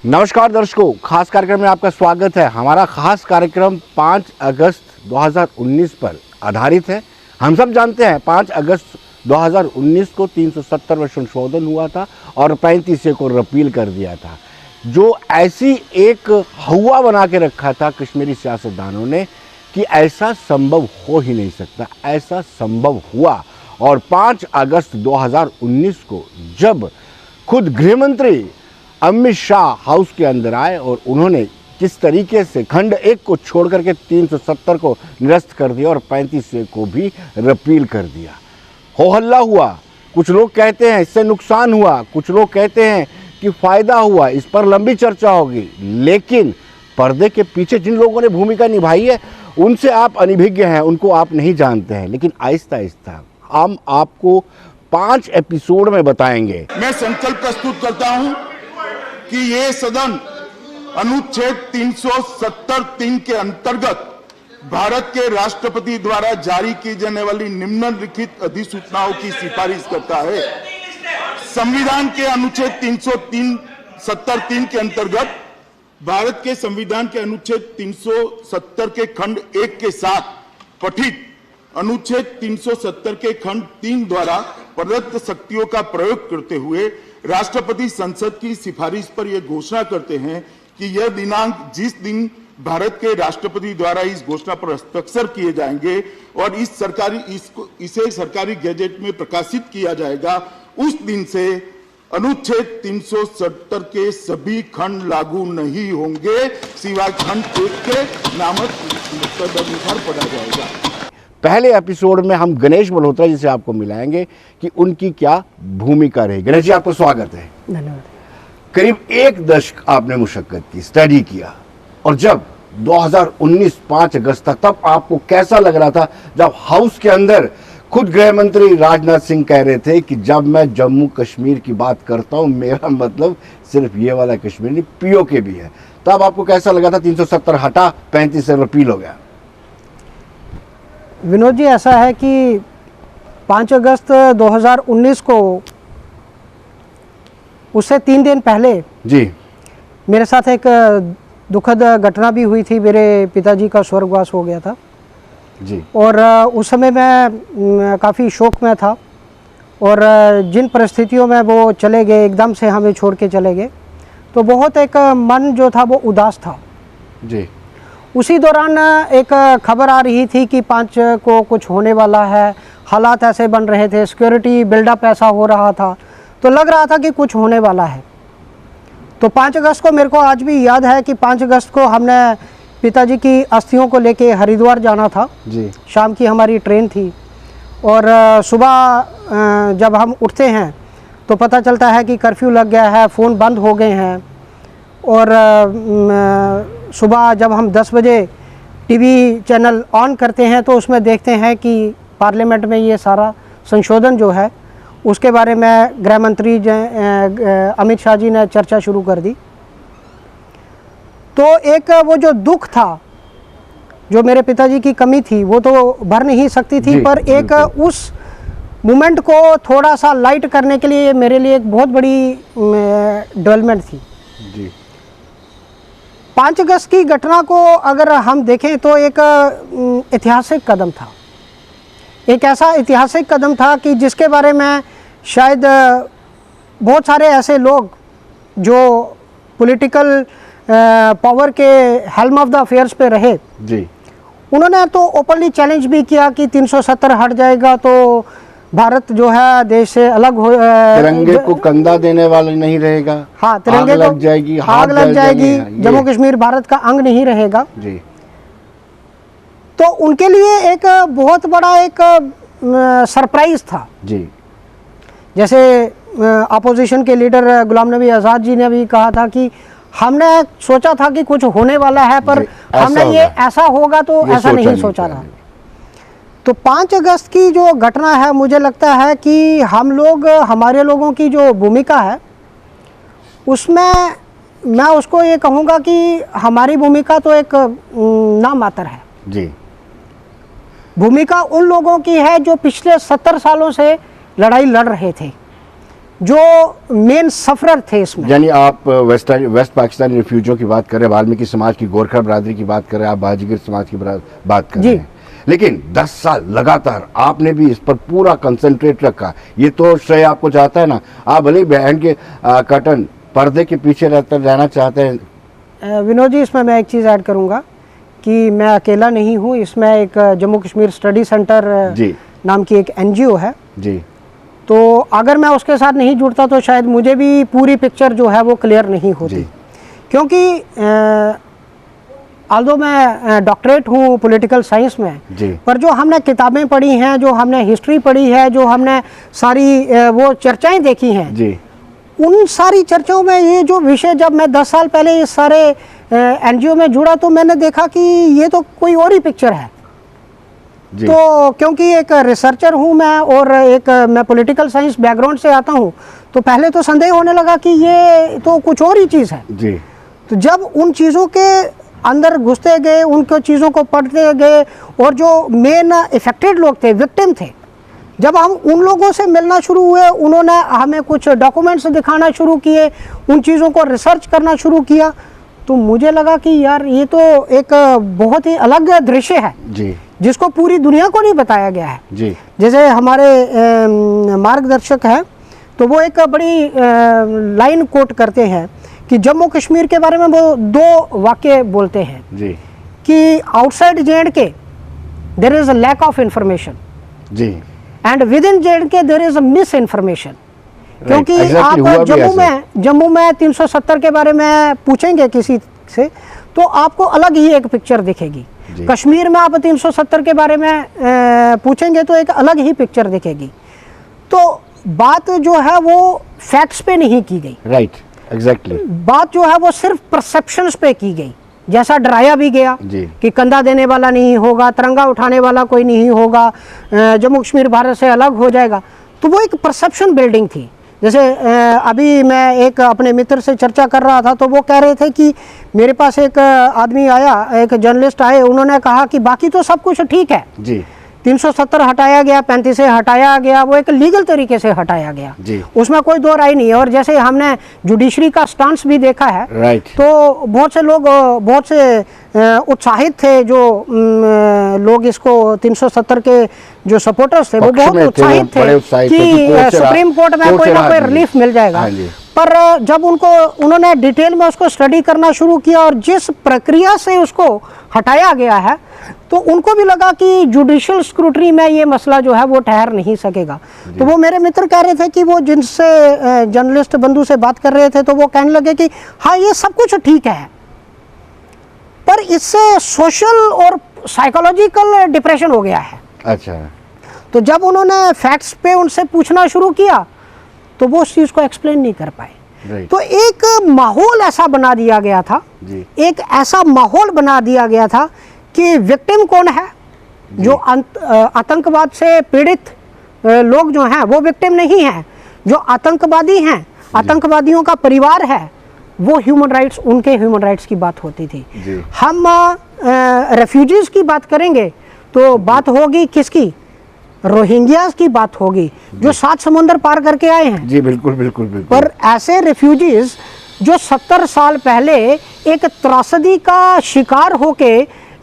नमस्कार दर्शकों, खास कार्यक्रम में आपका स्वागत है। हमारा खास कार्यक्रम 5 अगस्त 2019 पर आधारित है। हम सब जानते हैं 5 अगस्त 2019 को 370वां संशोधन हुआ था और 35 को रिपील कर दिया था, जो ऐसी एक हवा बना के रखा था कश्मीरी सियासतदानों ने कि ऐसा संभव हो ही नहीं सकता। ऐसा संभव हुआ और 5 अगस्त 2019 को जब खुद गृह मंत्री अमित शाह हाउस के अंदर आए और उन्होंने किस तरीके से खंड 1 को छोड़ करके 370 को निरस्त कर दिया और 35 को भी रिपील कर दिया। हो हल्ला हुआ। कुछ लोग कहते हैं इससे नुकसान हुआ, कुछ लोग कहते हैं कि फ़ायदा हुआ। इस पर लंबी चर्चा होगी, लेकिन पर्दे के पीछे जिन लोगों ने भूमिका निभाई है उनसे आप अनभिज्ञ हैं, उनको आप नहीं जानते हैं। लेकिन आहिस्ता आहिस्ता हम आपको 5 एपिसोड में बताएंगे। मैं संकल्प प्रस्तुत करता हूं कि ये सदन अनुच्छेद 370(3) के अंतर्गत भारत के राष्ट्रपति द्वारा जारी की जाने वाली निम्नलिखित अधिसूचनाओं की सिफारिश करता है। संविधान के अनुच्छेद 370(3) के अंतर्गत भारत के संविधान के अनुच्छेद 370 के खंड 1 के साथ पठित अनुच्छेद 370 के खंड 3 द्वारा प्रदत्त शक्तियों का प्रयोग करते हुए राष्ट्रपति संसद की सिफारिश पर यह घोषणा करते हैं कि यह दिनांक जिस दिन भारत के राष्ट्रपति द्वारा इस घोषणा पर हस्ताक्षर किए जाएंगे और इसे सरकारी गैजेट में प्रकाशित किया जाएगा, उस दिन से अनुच्छेद 370 के सभी खंड लागू नहीं होंगे, सिवाय खंड 1 के नामक तदनुसार पढ़ा जाएगा। पहले एपिसोड में हम गणेश मल्होत्रा जी से आपको मिलाएंगे कि उनकी क्या भूमिका रही। गणेश जी, आपको स्वागत है। धन्यवाद। करीब 1 दशक आपने मुशक्कत की, स्टडी किया, और जब 2019 5 अगस्त तक, तब आपको कैसा लग रहा था जब हाउस के अंदर खुद गृह मंत्री राजनाथ सिंह कह रहे थे कि जब मैं जम्मू कश्मीर की बात करता हूं मेरा मतलब सिर्फ ये वाला कश्मीर नहीं, पीओके भी है। तब आपको कैसा लगा था? 370 हटा, 35 से रिपील हो गया। विनोद जी, ऐसा है कि 5 अगस्त 2019 को उससे 3 दिन पहले जी मेरे साथ एक दुखद घटना भी हुई थी। मेरे पिताजी का स्वर्गवास हो गया था जी, और उस समय मैं काफ़ी शोक में था, और जिन परिस्थितियों में वो चले गए, एकदम से हमें छोड़ के चले गए, तो बहुत एक मन जो था वो उदास था जी। उसी दौरान एक खबर आ रही थी कि 5 को कुछ होने वाला है, हालात ऐसे बन रहे थे, सिक्योरिटी बिल्डअप ऐसा हो रहा था, तो लग रहा था कि कुछ होने वाला है। तो 5 अगस्त को मेरे को आज भी याद है कि 5 अगस्त को हमने पिताजी की अस्थियों को लेके हरिद्वार जाना था जी। शाम की हमारी ट्रेन थी, और सुबह जब हम उठते हैं तो पता चलता है कि कर्फ्यू लग गया है, फ़ोन बंद हो गए हैं, और सुबह जब हम 10 बजे टीवी चैनल ऑन करते हैं तो उसमें देखते हैं कि पार्लियामेंट में ये सारा संशोधन जो है उसके बारे में गृह मंत्री अमित शाह जी ने चर्चा शुरू कर दी। तो एक वो जो दुख था, जो मेरे पिताजी की कमी थी, वो तो भर नहीं सकती थी, पर एक उस मोमेंट को थोड़ा सा लाइट करने के लिए मेरे लिए एक बहुत बड़ी डेवलपमेंट थी जी। 5 अगस्त की घटना को अगर हम देखें तो एक ऐतिहासिक कदम था, एक ऐसा ऐतिहासिक कदम था कि जिसके बारे में शायद बहुत सारे ऐसे लोग जो पॉलिटिकल पावर के हेल्म ऑफ द अफेयर्स पे रहे जी, उन्होंने तो ओपनली चैलेंज भी किया कि 370 हट जाएगा तो भारत जो है देश से अलग हो, तिरंगे को कंधा देने वाला नहीं रहेगा, हाँ, तिरंगे आग लग जाएगी, आग लग जाएगी, जम्मू कश्मीर भारत का अंग नहीं रहेगा जी। तो उनके लिए एक बहुत बड़ा एक सरप्राइज था जी। जैसे अपोजिशन के लीडर गुलाम नबी आज़ाद जी ने भी कहा था कि हमने सोचा था कि कुछ होने वाला है, पर हमने ये ऐसा होगा तो ऐसा नहीं सोचा था। तो 5 अगस्त की जो घटना है, मुझे लगता है कि हम लोग, हमारे लोगों की जो भूमिका है उसमें मैं उसको ये कहूँगा कि हमारी भूमिका तो एक नामात्र है जी। भूमिका उन लोगों की है जो पिछले 70 सालों से लड़ाई लड़ रहे थे, जो मेन सफरर थे इसमें। यानी आप वेस्ट पाकिस्तानी रिफ्यूजियों की बात कर रहे हैं, वाल्मीकि समाज की, गोरखा बरादरी की बात कर रहे हैं, आप बाजीगर समाज की बात कर रहे हैं, लेकिन 10 साल लगातार आपने भी इस पर पूरा कंसंट्रेट रखा। ये तो श्रेय आपको जाता है ना, आप भले बहन के कर्टन पर्दे के पीछे रहना चाहते हैं। विनोद जी, इसमें मैं एक चीज़ ऐड करूंगा कि मैं अकेला नहीं हूं, इसमें एक जम्मू कश्मीर स्टडी सेंटर नाम की एक NGO है जी। तो अगर मैं उसके साथ नहीं जुड़ता तो शायद मुझे भी पूरी पिक्चर जो है वो क्लियर नहीं होती, क्योंकि आल्दो मैं डॉक्टरेट हूँ पॉलिटिकल साइंस में जी, पर जो हमने किताबें पढ़ी हैं, जो हमने हिस्ट्री पढ़ी है, जो हमने सारी वो चर्चाएं देखी हैं जी, उन सारी चर्चाओं में ये जो विषय, जब मैं 10 साल पहले इस सारे NGO में जुड़ा तो मैंने देखा कि ये तो कोई और ही पिक्चर है जी। तो क्योंकि एक रिसर्चर हूँ मैं और एक मैं पॉलिटिकल साइंस बैकग्राउंड से आता हूँ, तो पहले तो संदेह होने लगा कि ये तो कुछ और ही चीज़ है जी। तो जब उन चीज़ों के अंदर घुसते गए, उनको चीज़ों को पढ़ते गए और जो मेन इफेक्टेड लोग थे, विक्टिम थे, जब हम उन लोगों से मिलना शुरू हुए, उन्होंने हमें कुछ डॉक्यूमेंट्स दिखाना शुरू किए, उन चीज़ों को रिसर्च करना शुरू किया, तो मुझे लगा कि यार ये तो एक बहुत ही अलग दृश्य है जी, जिसको पूरी दुनिया को नहीं बताया गया है जी। जैसे हमारे मार्गदर्शक हैं तो वो एक बड़ी लाइन कोट करते हैं कि जम्मू कश्मीर के बारे में वो 2 वाक्य बोलते हैं जी, कि outside J&K there is a lack of information जी, and within J&K there is a misinformation. क्योंकि आप जम्मू में 370 के बारे में पूछेंगे किसी से तो आपको अलग ही एक पिक्चर दिखेगी, कश्मीर में आप 370 के बारे में पूछेंगे तो एक अलग ही पिक्चर दिखेगी। तो बात जो है वो फैक्ट्स पे नहीं की गई, राइट, एग्जैक्टली। बात जो है वो सिर्फ परसेप्शंस पे की गई, जैसा डराया भी गया कि कंधा देने वाला नहीं होगा, तिरंगा उठाने वाला कोई नहीं होगा, जम्मू कश्मीर भारत से अलग हो जाएगा, तो वो एक परसेप्शन बिल्डिंग थी। जैसे अभी मैं एक अपने मित्र से चर्चा कर रहा था तो वो कह रहे थे कि मेरे पास एक आदमी आया, एक जर्नलिस्ट आए, उन्होंने कहा कि बाकी तो सब कुछ ठीक है जी, 370 हटाया गया, 35 से हटाया गया, वो एक लीगल तरीके से हटाया गया जी, उसमें कोई दो राय नहीं है। और जैसे हमने जुडिशरी का स्टांस भी देखा है राइट, तो बहुत से लोग बहुत से उत्साहित थे, जो लोग इसको 370 के जो सपोर्टर्स थे वो बहुत उत्साहित थे कि सुप्रीम कोर्ट में कोई ना कोई रिलीफ मिल जाएगा। पर जब उन्होंने डिटेल में उसको स्टडी करना शुरू किया और जिस प्रक्रिया से उसको हटाया गया है तो उनको भी लगा कि जुडिशियल स्क्रूटनी में ये मसला जो है वो ठहर नहीं सकेगा। तो वो मेरे मित्र कह रहे थे कि वो जिनसे जर्नलिस्ट बंधु से बात कर रहे थे तो वो कहने लगे कि हाँ ये सब कुछ ठीक है, पर इससे सोशल और साइकोलॉजिकल डिप्रेशन हो गया है। अच्छा। तो जब उन्होंने फैक्ट्स पे उनसे पूछना शुरू किया तो वो उस चीज को एक्सप्लेन नहीं कर पाए। तो एक माहौल ऐसा बना दिया गया था, एक ऐसा माहौल बना दिया गया था कि विक्टिम कौन है, जो आतंकवाद से पीड़ित लोग जो हैं वो विक्टिम नहीं हैं, जो आतंकवादी हैं, आतंकवादियों का परिवार है, वो ह्यूमन राइट्स, उनके ह्यूमन राइट्स की बात होती थी। हम रेफ्यूजीज की बात करेंगे तो बात होगी किसकी, रोहिंग्यास की बात होगी जो 7 समुंदर पार करके आए हैं। जी बिल्कुल बिल्कुल बिल्कुल। पर ऐसे रेफ्यूजीज जो 70 साल पहले एक त्रासदी का शिकार होके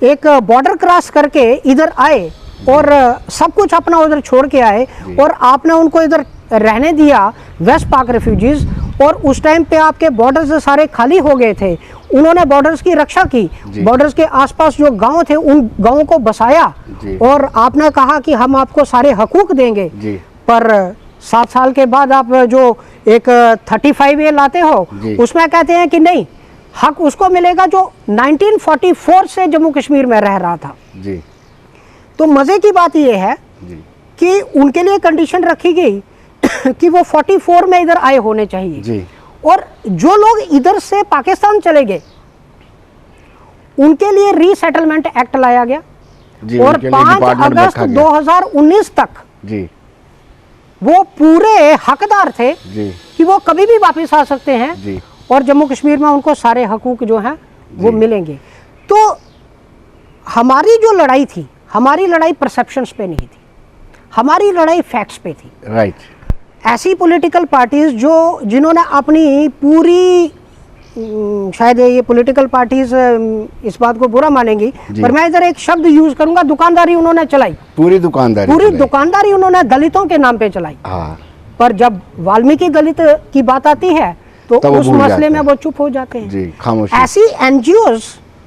एक बॉर्डर क्रॉस करके इधर आए और सब कुछ अपना उधर छोड़ के आए और आपने उनको इधर रहने दिया, वेस्ट पाक रेफ्यूजीज, और उस टाइम पे आपके बॉर्डर्स सारे खाली हो गए थे, उन्होंने बॉर्डर्स की रक्षा की, बॉर्डर्स के आसपास जो गांव थे उन गांवों को बसाया और आपने कहा कि हम आपको सारे हकूक देंगे। पर 7 साल के बाद आप जो एक 35A लाते हो उसमें कहते हैं कि नहीं, हक उसको मिलेगा जो 1944 से जम्मू कश्मीर में रह रहा था। तो मजे की बात यह है कि उनके लिए कंडीशन रखी गई कि वो 44 में इधर आए होने चाहिए, और जो लोग इधर से पाकिस्तान चले गए उनके लिए रीसेटलमेंट एक्ट लाया गया और 5 अगस्त 2019 तक वो पूरे हकदार थे कि वो कभी भी वापस आ सकते हैं और जम्मू कश्मीर में उनको सारे हकूक जो हैं वो मिलेंगे। तो हमारी जो लड़ाई थी, हमारी लड़ाई परसेप्शंस पे नहीं थी, हमारी लड़ाई फैक्ट्स पे थी। राइट। ऐसी पॉलिटिकल पार्टीज जिन्होंने अपनी पूरी शायद ये पॉलिटिकल पार्टीज इस बात को बुरा मानेंगी, पर मैं इधर एक शब्द यूज करूंगा, दुकानदारी उन्होंने चलाई, पूरी दुकानदारी उन्होंने दलितों के नाम पे चलाई। पर जब वाल्मीकि दलित की बात आती है तो उस मसले में वो चुप हो जाते हैं जी, खामोशी। ऐसी एनजीओज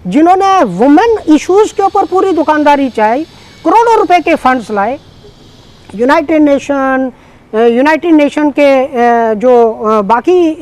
जिन्होंने वुमेन इश्यूज के ऊपर पूरी दुकानदारी चलाई, करोड़ों रुपए के फंड्स लाए, यूनाइटेड नेशन के जो बाकी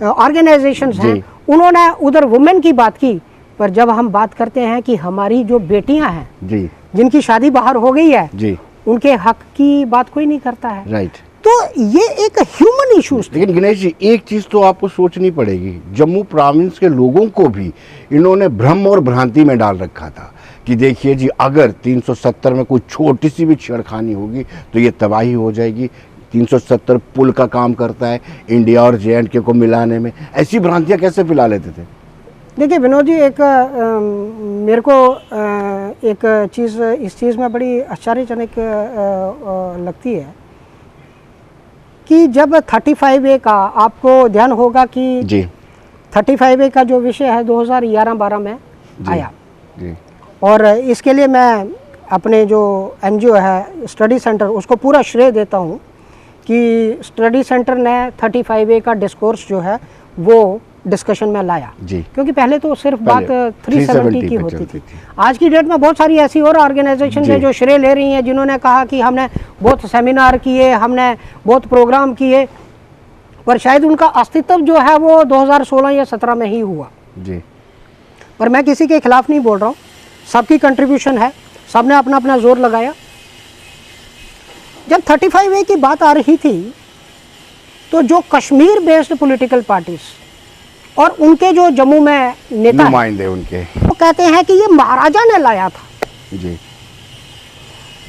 ऑर्गेनाइजेशंस हैं उन्होंने उधर वुमेन की बात की। पर जब हम बात करते हैं कि हमारी जो बेटियां हैं जी, जिनकी शादी बाहर हो गई है जी, उनके हक की बात कोई नहीं करता है। राइट। तो ये एक ह्यूमन इश्यूज। लेकिन गणेश जी, एक चीज तो आपको सोचनी पड़ेगी, जम्मू प्रोविंस के लोगों को भी इन्होंने भ्रम और भ्रांति में डाल रखा था कि देखिए जी, अगर 370 में कोई छोटी सी भी छेड़खानी होगी तो ये तबाही हो जाएगी। 370 पुल का काम करता है इंडिया और JNK को मिलाने में। ऐसी भ्रांतियां कैसे फैला लेते थे? देखिए विनोद जी, एक मेरे को एक चीज़ इस चीज़ में बड़ी आश्चर्यजनक लगती है कि जब 35A का, आपको ध्यान होगा कि जी 35A का जो विषय है 2011-12 में आया जी, और इसके लिए मैं अपने जो NGO है स्टडी सेंटर, उसको पूरा श्रेय देता हूँ कि स्टडी सेंटर ने 35A का डिस्कोर्स जो है वो डिस्कशन में लाया जी, क्योंकि पहले तो सिर्फ बात 370 की होती थी। आज की डेट में बहुत सारी ऐसी और ऑर्गेनाइजेशन है जो श्रेय ले रही हैं, जिन्होंने कहा कि हमने बहुत सेमिनार किए, हमने बहुत प्रोग्राम किए, पर शायद उनका अस्तित्व जो है वो 2016 या 17 में ही हुआ जी। पर मैं किसी के खिलाफ नहीं बोल रहा हूँ, सबकी कंट्रीब्यूशन है, सबने अपना अपना जोर लगाया। जब 35A की बात आ रही थी तो जो कश्मीर बेस्ड पॉलिटिकल पार्टीज और उनके जो जम्मू में नेता नुमाइंदे उनके, वो कहते हैं कि ये महाराजा ने लाया था जी।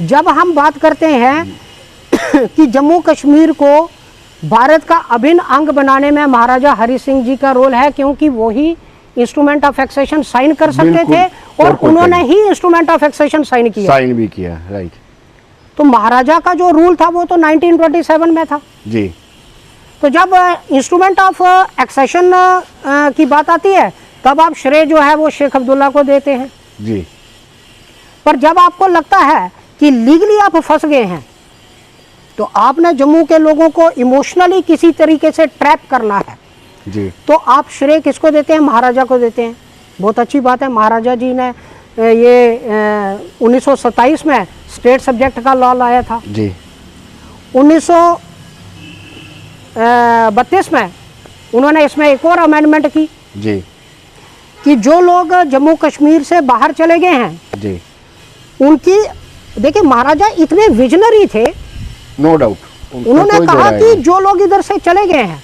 जब हम बात करते हैं कि जम्मू कश्मीर को भारत का अभिन्न अंग बनाने में महाराजा हरि सिंह जी का रोल है, क्योंकि वो ही इंस्ट्रूमेंट ऑफ एक्सेशन साइन कर सकते थे और उन्होंने ही इंस्ट्रूमेंट ऑफ एक्सेशन साइन भी किया। राइट। तो महाराजा का जो रूल था वो तो 1927 में था जी। तो जब इंस्ट्रूमेंट ऑफ एक्सेशन की बात आती है तब आप श्रेय जो है वो शेख अब्दुल्ला को देते हैं जी। पर जब आपको लगता है कि लीगली आप फंस गए हैं तो आपने जम्मू के लोगों को इमोशनली किसी तरीके से ट्रैप करना है जी, तो आप श्रेय किसको देते हैं? महाराजा को देते हैं। बहुत अच्छी बात है, महाराजा जी ने ये 1927 में स्टेट सब्जेक्ट का लॉ लाया था जी। 1932 में उन्होंने इसमें एक और अमेंडमेंट की जी कि जो लोग जम्मू कश्मीर से बाहर चले गए हैं जी, उनकी, देखिए महाराजा इतने विजनरी थे, नो डाउट, उन्होंने कहा कि जो लोग इधर से चले गए हैं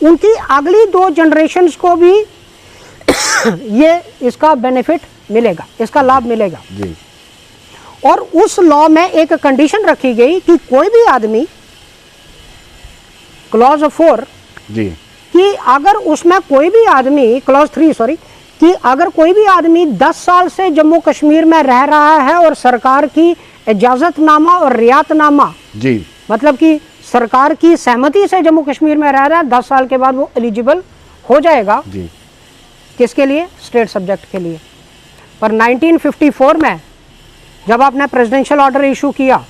उनकी अगली 2 जनरेशन्स को भी ये इसका बेनिफिट मिलेगा, इसका लाभ मिलेगा जी। और उस लॉ में एक कंडीशन रखी गई कि कोई भी आदमी, क्लॉज 4 जी, कि अगर उसमें कोई भी आदमी, क्लॉज 3 सॉरी, कि अगर कोई भी आदमी 10 साल से जम्मू कश्मीर में रह रहा है और सरकार की इजाजतनामा और रियातनामा जी, मतलब कि सरकार की सहमति से जम्मू कश्मीर में रह रहा है, 10 साल के बाद वो एलिजिबल हो जाएगा जी। किसके लिए? स्टेट सब्जेक्ट के लिए। पर 1954 में जब आपने प्रेसिडेंशियल ऑर्डर इशू किया,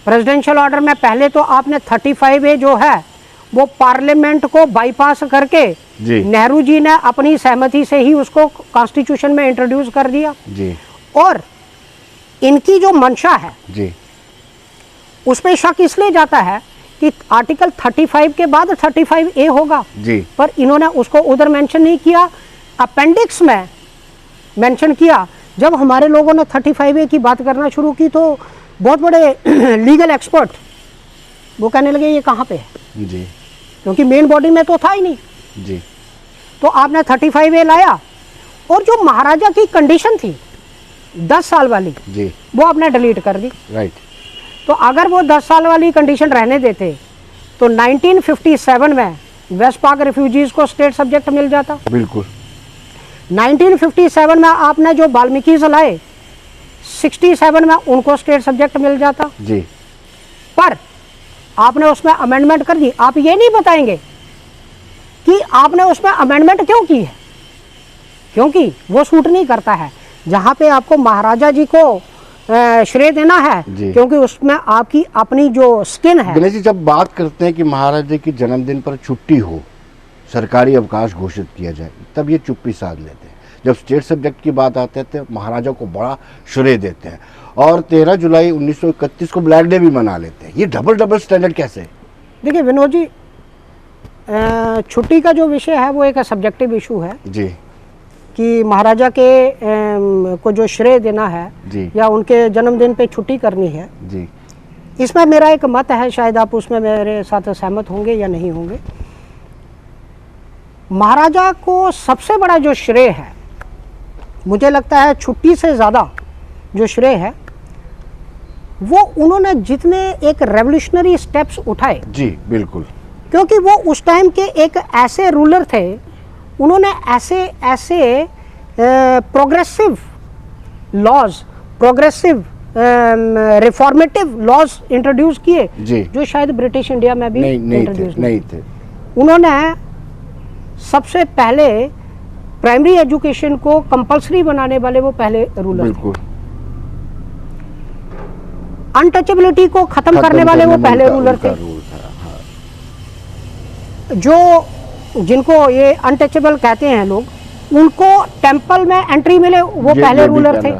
प्रेसिडेंशियल ऑर्डर में पहले तो आपने 35A जो है वो पार्लियामेंट को बाईपास करके नेहरू जी ने अपनी सहमति से ही उसको कॉन्स्टिट्यूशन में इंट्रोड्यूस कर दिया जी। और इनकी जो मंशा है जी, उस पर शक इसलिए जाता है कि आर्टिकल 35 के बाद 35A होगा जी, पर इन्होंने उसको उधर मेंशन नहीं किया, अपेंडिक्स में मेंशन किया। जब हमारे लोगों ने 35A की बात करना शुरू की तो बहुत बड़े लीगल एक्सपर्ट वो कहने लगे ये कहाँ पे है जी, क्योंकि मेन बॉडी में तो था ही नहीं जी। तो आपने 35A लाया और जो महाराजा की कंडीशन थी 10 साल वाली जी, वो आपने डिलीट कर दी। राइट। तो अगर वो 10 साल वाली कंडीशन रहने देते तो 1957 में वेस्ट पाक रिफ्यूजीज को स्टेट सब्जेक्ट मिल जाता। बिल्कुल। 1957 में आपने जो वाल्मीकि लाए, 67 में उनको स्टेट सब्जेक्ट मिल जाता जी। पर आपने उसमें अमेंडमेंट कर दी, आप ये नहीं बताएंगे कि आपने उसमें अमेंडमेंट क्यों की है, क्योंकि वो सूट नहीं करता है। जहाँ पे आपको महाराजा जी को श्रेय देना है, क्योंकि उसमें आपकी अपनी जो स्किन है। गणेश जी, जब बात करते हैं कि महाराजा की जन्मदिन पर छुट्टी हो, सरकारी अवकाश घोषित किया जाए, तब ये चुप्पी साध लेते हैं। जब स्टेट सब्जेक्ट की बात आती है तो महाराजा को बड़ा श्रेय देते हैं, और 13 जुलाई 1931 को ब्लैक डे भी मना लेते हैं। ये डबल स्टैंडर्ड कैसे? देखिए विनोद जी, छुट्टी का जो विषय है वो एक सब्जेक्टिव इशू है जी, कि महाराजा के को जो श्रेय देना है जी, या उनके जन्मदिन पे छुट्टी करनी है जी, इसमें मेरा एक मत है, शायद आप उसमें मेरे साथ सहमत होंगे या नहीं होंगे। महाराजा को सबसे बड़ा जो श्रेय है, मुझे लगता है छुट्टी से ज़्यादा जो श्रेय है वो उन्होंने जितने एक रेवोल्यूशनरी स्टेप्स उठाए। जी बिल्कुल, क्योंकि वो उस टाइम के एक ऐसे रूलर थे, उन्होंने ऐसे progressive laws, progressive reformative laws introduce किए जो शायद ब्रिटिश इंडिया में भी इंट्रोड्यूस नहीं थे। उन्होंने सबसे पहले प्राइमरी एजुकेशन को कंपलसरी बनाने वाले वो पहले रूलर थे। अनटचेबिलिटी को खत्म करने वाले वो पहले रूलर थे। जो जिनको ये अनटचेबल कहते हैं लोग, उनको टेंपल में एंट्री मिले, वो पहले रूलर थे।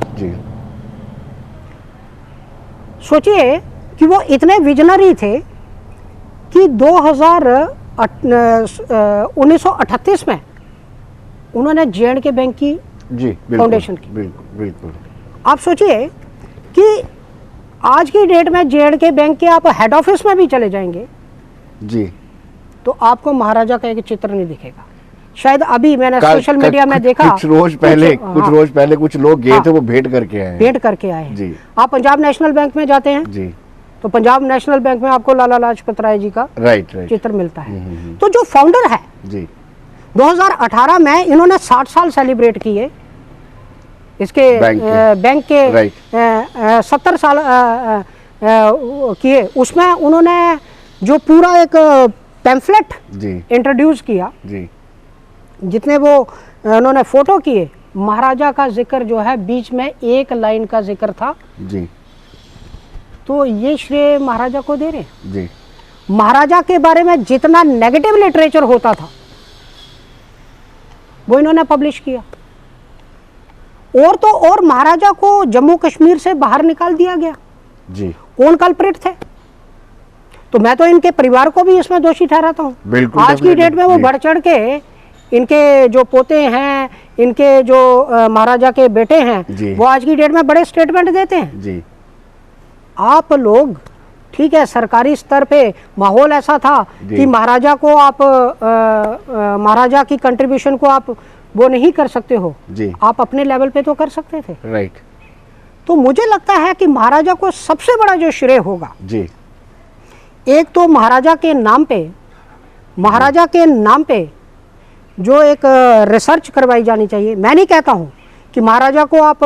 सोचिए कि वो इतने विजनरी थे कि 1938 में उन्होंने जे.एंड.के बैंक की फाउंडेशन की। बिल्कुल। आप सोचिए कि आज की डेट में जे.एंड.के बैंक के आप हेड ऑफिस में भी चले जाएंगे जी, तो आपको महाराजा का एक चित्र नहीं दिखेगा। शायद अभी मैंने सोशल मीडिया में देखा, कुछ रोज पहले कुछ लोग गए थे, वो भेंट करके आए जी। आप पंजाब नेशनल बैंक में जाते हैं जी, तो पंजाब नेशनल बैंक में आपको लाला लाजपत राय जी का चित्र मिलता है। तो जो फाउंडर है जी, 2018 में इन्होंने 60 साल सेलिब्रेट किए इसके बैंक के 70 साल किए। उसमें उन्होंने जो पूरा एक पैम्फलेट इंट्रोड्यूस किया जी, जितने वो उन्होंने फोटो किए, महाराजा का जिक्र जो है बीच में एक लाइन का जिक्र था जी। तो ये श्रेय महाराजा को दे रहे जी। महाराजा के बारे में जितना नेगेटिव लिटरेचर होता था वो इन्होंने पब्लिश किया, और तो और महाराजा को जम्मू कश्मीर से बाहर निकाल दिया गया जी। कौन कल्प्रिट थे? तो मैं तो इनके परिवार को भी इसमें दोषी ठहराता हूँ। आज की डेट में वो बढ़ चढ़ के इनके जो पोते हैं, इनके जो महाराजा के बेटे हैं, वो आज की डेट में बड़े स्टेटमेंट देते हैं जी। आप लोग ठीक है, सरकारी स्तर पे माहौल ऐसा था कि महाराजा को आप महाराजा की कंट्रीब्यूशन को आप वो नहीं कर सकते हो जी, आप अपने लेवल पे तो कर सकते थे राइट। तो मुझे लगता है कि महाराजा को सबसे बड़ा जो श्रेय होगा जी, एक तो महाराजा के नाम पे जो एक रिसर्च करवाई जानी चाहिए। मैं नहीं कहता हूँ कि महाराजा को आप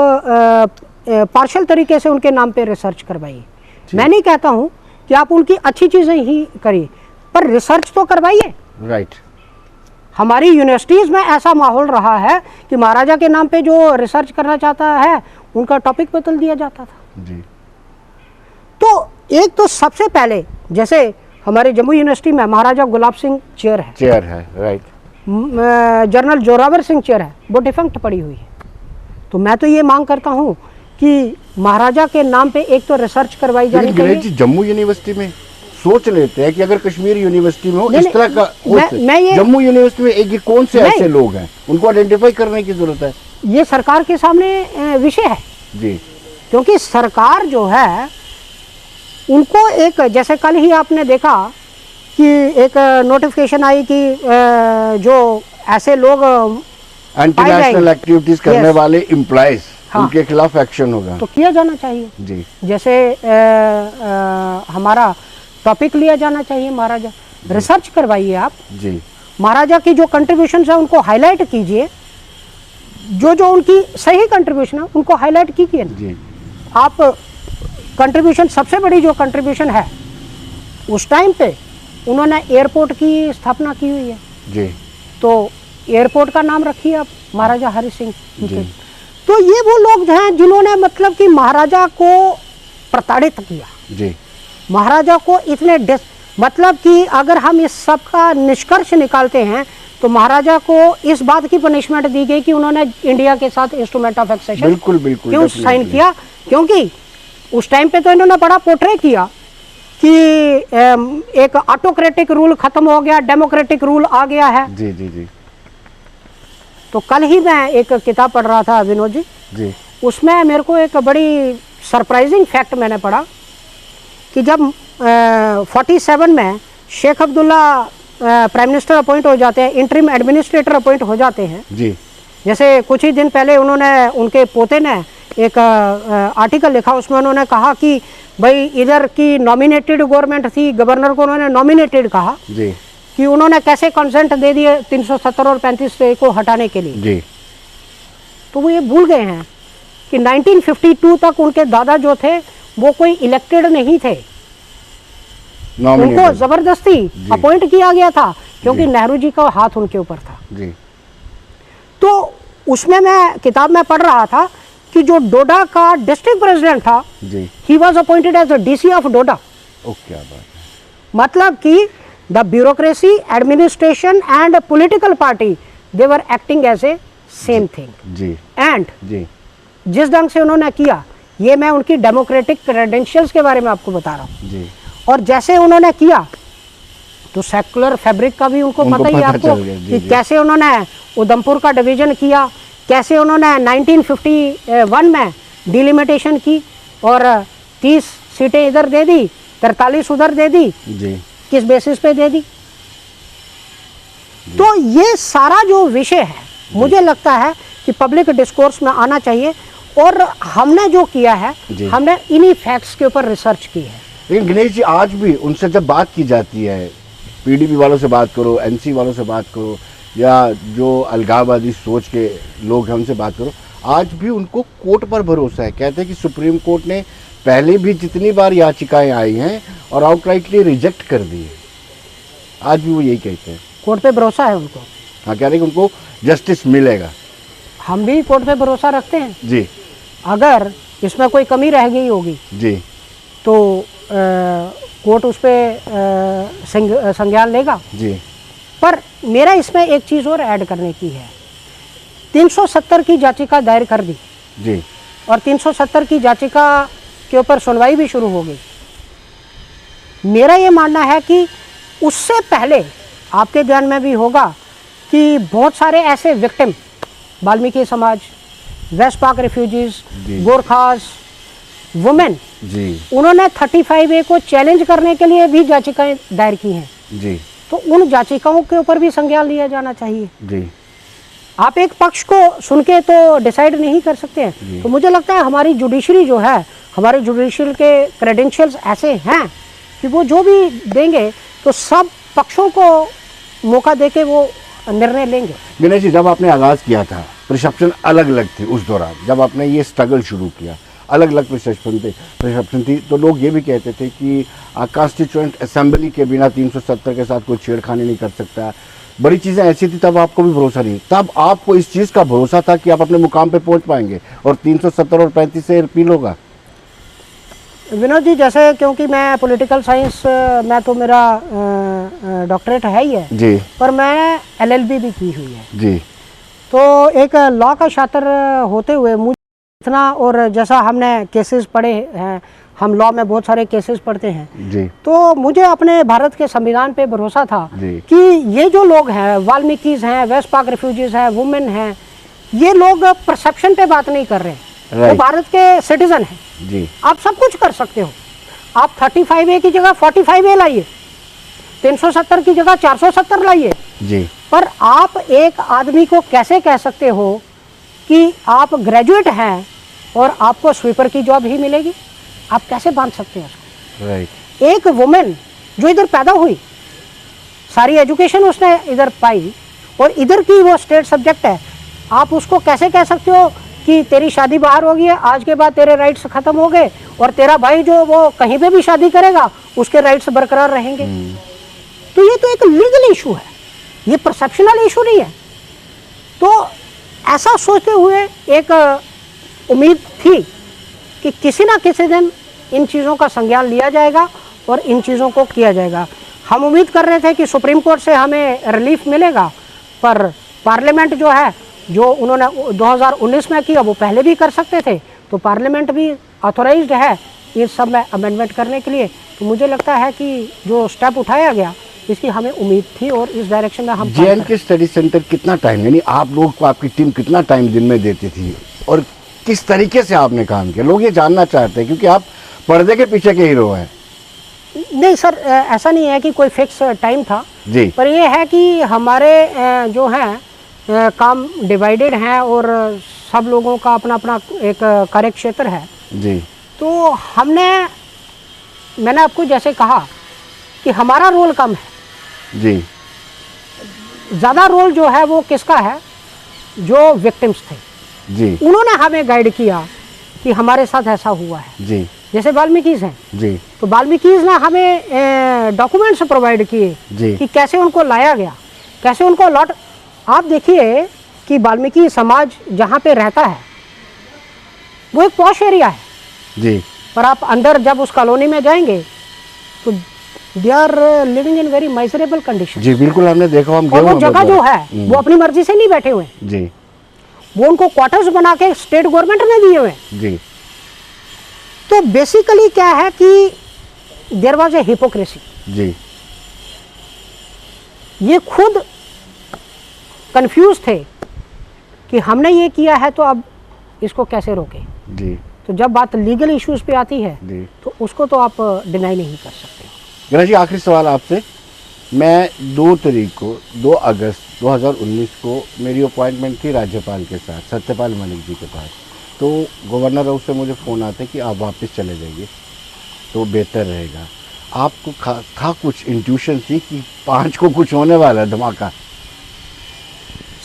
पार्शियल तरीके से उनके नाम पे रिसर्च करवाइए, मैं नहीं कहता हूँ कि आप उनकी अच्छी चीज़ें ही करिए, पर रिसर्च तो करवाइए राइट। हमारी यूनिवर्सिटीज़ में ऐसा माहौल रहा है कि महाराजा के नाम पे जो रिसर्च करना चाहता है उनका टॉपिक बदल दिया जाता था जी। तो एक तो सबसे पहले जैसे हमारे जम्मू यूनिवर्सिटी में महाराजा गुलाब सिंह चेयर है right, general Zorawar Singh chair है, वो डिफंक्ट पड़ी हुई है। तो मैं तो ये मांग करता हूँ कि महाराजा के नाम पे एक तो रिसर्च करवाई जानी चाहिए। जम्मू यूनिवर्सिटी में सोच लेते हैं कि अगर कश्मीर यूनिवर्सिटी में हो इस तरह का जम्मू यूनिवर्सिटी में एक कौन से ऐसे लोग हैं उनको आइडेंटिफाई करने की जरूरत है। ये सरकार के सामने विषय है जी, क्योंकि सरकार जो है उनको एक, जैसे कल ही आपने देखा कि एक नोटिफिकेशन आई कि जो ऐसे लोग एंटी नेशनल एक्टिविटीज करने वाले एम्प्लॉइज उनके खिलाफ एक्शन होगा, तो किया जाना चाहिए जी। जैसे हमारा टॉपिक लिया जाना चाहिए, महाराजा रिसर्च करवाइए आप जी, महाराजा की जो कंट्रीब्यूशन है उनको हाईलाइट कीजिए, जो उनकी सही कंट्रीब्यूशन है उनको हाईलाइट कीजिए जी। आप कंट्रीब्यूशन, सबसे बड़ी जो कंट्रीब्यूशन है उस टाइम पे उन्होंने एयरपोर्ट की स्थापना की हुई है जी। तो एयरपोर्ट का नाम रखिए आप महाराजा हरि सिंह जी। तो ये वो लोग हैं जिन्होंने मतलब कि महाराजा को प्रताड़ित किया जी। महाराजा को इतने मतलब कि अगर हम इस सब का निष्कर्ष निकालते हैं तो महाराजा को इस बात की पनिशमेंट दी गई कि उन्होंने इंडिया के साथ इंस्ट्रूमेंट ऑफ एक्सेशन बिल्कुल बिल्कुल क्यों साइन किया, क्योंकि उस टाइम पे तो इन्होंने बड़ा पोर्ट्रे किया कि एक ऑटोक्रेटिक रूल खत्म हो गया, डेमोक्रेटिक रूल आ गया है। जी जी जी। तो कल ही मैं एक किताब पढ़ रहा था विनोद जी, उसमें मेरे को एक बड़ी सरप्राइजिंग फैक्ट मैंने पढ़ा कि जब 47 में Sheikh Abdullah prime minister appoint हो जाते हैं, इंटरिम एडमिनिस्ट्रेटर अपॉइंट हो जाते हैं जी। जैसे कुछ ही दिन पहले उन्होंने उनके पोते ने एक आर्टिकल लिखा, उसमें उन्होंने कहा कि भाई इधर की नॉमिनेटेड गवर्नमेंट थी, गवर्नर को उन्होंने नॉमिनेटेड कहा जी। कि उन्होंने कैसे कंसेंट दे दिए 370 और 35 को हटाने के लिए जी। तो वो ये भूल गए हैं कि 1952 तक उनके दादा जो थे वो कोई इलेक्टेड नहीं थे, उनको जबरदस्ती अपॉइंट किया गया था क्योंकि नेहरू जी का हाथ उनके ऊपर था जी। तो उसमें मैं किताब में पढ़ रहा था कि जो डोडा का डिस्ट्रिक्ट प्रेसिडेंट था जी, he was appointed as the DC of Doda. ओ क्या बात है। मतलब कि the bureaucracy, administration and political party they were acting as a same thing जी। एंड जी। जिस ढंग से उन्होंने किया, ये मैं उनकी डेमोक्रेटिक क्रेडेंशियल्स के बारे में आपको बता रहा हूँ जी। और जैसे उन्होंने किया तो सेकुलर फैब्रिक का भी उनको पता ही है आपको कि कैसे उन्होंने उधमपुर का डिवीजन किया, कैसे उन्होंने 1951 में डिलिमिटेशन की और 30 सीटें इधर दे दी, 43 उधर दे दी जी। किस बेसिस पे दे दी। तो ये सारा जो विषय है मुझे लगता है कि पब्लिक डिस्कोर्स में आना चाहिए और हमने जो किया है हमने इन्हीं फैक्ट्स के ऊपर रिसर्च की है। लेकिन गणेश जी आज भी उनसे जब बात की जाती है, पीडीपी वालों से बात करो, एनसी वालों से बात करो या जो अलगाववादी सोच के लोग हैं उनसे बात करो, आज भी उनको कोर्ट पर भरोसा है। कहते हैं कि सुप्रीम कोर्ट ने पहले भी जितनी बार याचिकाएं आई हैं और आउटराइटली रिजेक्ट कर दी है, आज भी वो यही कहते हैं। कोर्ट पे भरोसा है उनको। हाँ, कह रहे हैं कि उनको जस्टिस मिलेगा। हम भी कोर्ट पे भरोसा रखते हैं जी। अगर इसमें कोई कमी रह गई होगी जी तो कोर्ट उस पर संज्ञान लेगा जी। पर मेरा इसमें एक चीज़ और ऐड करने की है, 370 की याचिका दायर कर दी जी और 370 की याचिका के ऊपर सुनवाई भी शुरू हो गई। मेरा ये मानना है कि उससे पहले आपके ध्यान में भी होगा कि बहुत सारे ऐसे विक्टिम, वाल्मीकि समाज, वेस्ट पाक रिफ्यूजीज, गोरखास, वुमेन जी, उन्होंने 35A को चैलेंज करने के लिए भी याचिकाएं दायर की हैं जी। तो उन याचिकाओं के ऊपर भी संज्ञान लिया जाना चाहिए जी। आप एक पक्ष को सुन के तो डिसाइड नहीं कर सकते हैं। तो मुझे लगता है हमारी जुडिशरी जो है, हमारे जुडिशियल के क्रेडेंशियल्स ऐसे हैं कि वो जो भी देंगे तो सब पक्षों को मौका देके वो निर्णय लेंगे। गणेश जी, जब आपने आगाज़ किया था परसेप्शन अलग अलग थी उस दौरान, जब आपने ये स्ट्रगल शुरू किया अलग अलग परसेप्शन थी, तो लोग ये भी कहते थे कि कॉन्स्टिट्यूएंट असेंबली के बिना 370 के साथ कोई छेड़खानी नहीं कर सकता, बड़ी चीज़ें ऐसी थी। तब आपको भी भरोसा नहीं, तब आपको इस चीज़ का भरोसा था कि आप अपने मुकाम पे पहुंच पाएंगे और 370 और 35 से रिपील होगा। विनोद जी, जैसे क्योंकि मैं पॉलिटिकल साइंस में तो मेरा डॉक्टरेट है ही है जी, पर मैं LLB भी की हुई है जी। तो एक लॉ का छात्र होते हुए मुझे इतना, और जैसा हमने केसेस पढ़े हैं, हम लॉ में बहुत सारे केसेस पढ़ते हैं जी, तो मुझे अपने भारत के संविधान पे भरोसा था कि ये जो लोग हैं, वाल्मीकिस हैं, वेस्ट पाक रिफ्यूजीज हैं, वुमेन हैं, ये लोग परसेप्शन पे बात नहीं कर रहे हैं, वो भारत के सिटीजन हैं जी। आप सब कुछ कर सकते हो, आप 35A की जगह 45A लाइए, 370 की जगह 470 लाइए जी। पर आप एक आदमी को कैसे कह सकते हो कि आप ग्रेजुएट हैं और आपको स्वीपर की जॉब ही मिलेगी? आप कैसे बांध सकते हैं उसको? राइट। एक वुमेन जो इधर पैदा हुई, सारी एजुकेशन उसने इधर पाई और इधर की वो स्टेट सब्जेक्ट है, आप उसको कैसे कह सकते हो कि तेरी शादी बाहर हो गई है, आज के बाद तेरे राइट्स खत्म हो गए और तेरा भाई जो वो कहीं पे भी शादी करेगा उसके राइट्स बरकरार रहेंगे। तो ये तो एक लीगल इशू है, ये परसेप्शनल इशू नहीं है। तो ऐसा सोचते हुए एक उम्मीद थी कि किसी ना किसी दिन इन चीज़ों का संज्ञान लिया जाएगा और इन चीज़ों को किया जाएगा। हम उम्मीद कर रहे थे कि सुप्रीम कोर्ट से हमें रिलीफ मिलेगा, पर पार्लियामेंट जो है, जो उन्होंने 2019 में किया वो पहले भी कर सकते थे, तो पार्लियामेंट भी ऑथोराइज्ड है इस सब में अमेंडमेंट करने के लिए। तो मुझे लगता है कि जो स्टेप उठाया गया इसकी हमें उम्मीद थी और इस डायरेक्शन में हम JNK स्टडी सेंटर कितना टाइम, यानी आप लोग को आपकी टीम कितना टाइम दिन में देती थी और किस तरीके से आपने काम किया? लोग ये जानना चाहते हैं क्योंकि आप पर्दे के पीछे के हीरो हैं। नहीं सर, ऐसा नहीं है कि कोई फिक्स टाइम था जी, पर ये है कि हमारे जो हैं काम डिवाइडेड हैं और सब लोगों का अपना अपना एक कार्य क्षेत्र है जी। तो मैंने आपको जैसे कहा कि हमारा रोल कम है जी, ज़्यादा रोल जो है वो किसका है, जो विक्टिम्स थे जी, उन्होंने हमें गाइड किया कि हमारे साथ ऐसा हुआ है। जी, जैसे वाल्मीकिस हैं, जी, तो वाल्मीकिस ने हमें डॉक्यूमेंट्स प्रोवाइड किए जी, कि कैसे उनको लाया गया, कैसे उनको लौट। आप देखिए कि वाल्मीकि समाज जहाँ पे रहता है वो एक पॉश एरिया है, जी, पर आप अंदर जब उस कॉलोनी में जाएंगे तो they are living in very miserable condition. जी, बिल्कुल हमने देखा। हम और वो जगह जो है वो अपनी मर्जी से नहीं बैठे हुए, जी, वो उनको क्वार्टर्स बना के स्टेट गवर्नमेंट ने दिए हुए हैं। जी, तो बेसिकली क्या है कि देयर वाज ए हिपोक्रेसी। जी, ये खुद कंफ्यूज थे कि हमने ये किया है तो अब इसको कैसे रोकें। जी, तो जब बात लीगल इश्यूज पे आती है जी। तो उसको तो आप डिनाई नहीं कर सकते। गणेश जी, आखिरी सवाल आपसे। मैं 2 अगस्त 2019 को मेरी अपॉइंटमेंट थी राज्यपाल के साथ, सत्यपाल मलिक जी के पास। तो गवर्नर हाउस से मुझे फ़ोन आते कि आप वापस चले जाइए तो बेहतर रहेगा। आपको था कुछ इंट्यूशन थी कि 5 को कुछ होने वाला है धमाका?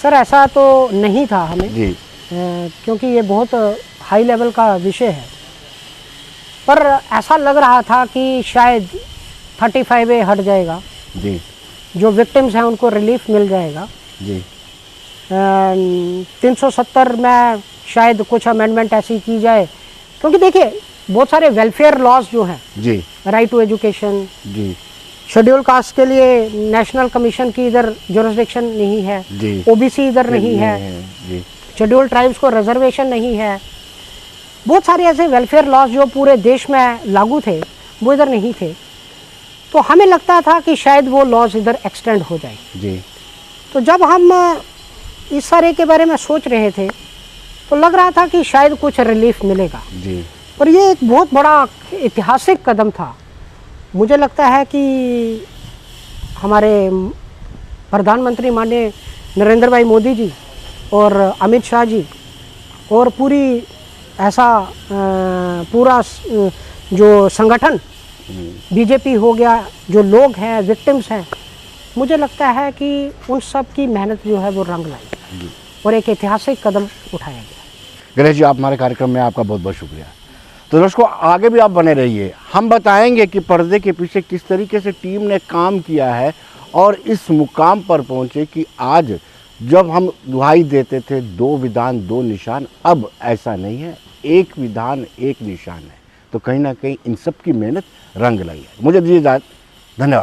सर ऐसा तो नहीं था हमें जी, क्योंकि ये बहुत हाई लेवल का विषय है, पर ऐसा लग रहा था कि शायद 35A हट जाएगा, जी, जो विक्टिम्स हैं उनको रिलीफ मिल जाएगा। जी, 370 में शायद कुछ अमेंडमेंट ऐसी की जाए, क्योंकि देखिए बहुत सारे वेलफेयर लॉज जो हैं, जी, राइट टू एजुकेशन, जी, शेड्यूल कास्ट के लिए नेशनल कमीशन की इधर जुरिस्डिक्शन नहीं है, जी, ओबीसी इधर नहीं है, जी, शेड्यूल ट्राइब्स को रिजर्वेशन नहीं है। बहुत सारे ऐसे वेलफेयर लॉज जो पूरे देश में लागू थे वो इधर नहीं थे। तो हमें लगता था कि शायद वो लॉज इधर एक्सटेंड हो जाए। जी, तो जब हम इस सारे के बारे में सोच रहे थे तो लग रहा था कि शायद कुछ रिलीफ मिलेगा, जी, पर ये एक बहुत बड़ा ऐतिहासिक कदम था। मुझे लगता है कि हमारे प्रधानमंत्री माननीय नरेंद्र भाई मोदी जी और अमित शाह जी और पूरा जो संगठन बीजेपी हो गया, जो लोग हैं, विक्टिम्स हैं, मुझे लगता है कि उन सब की मेहनत जो है वो रंग लाई और एक ऐतिहासिक कदम उठाया गया। गणेश जी, आप हमारे कार्यक्रम में आपका बहुत बहुत शुक्रिया। तो दोस्तों, आगे भी आप बने रहिए। हम बताएंगे कि पर्दे के पीछे किस तरीके से टीम ने काम किया है और इस मुकाम पर पहुंचे कि आज जब हम दुहाई देते थे 2 विधान 2 निशान, अब ऐसा नहीं है, 1 विधान 1 निशान है। तो कहीं ना कहीं इन सब की मेहनत रंग लाई है। मुझे दीजिए इजाज़त, धन्यवाद।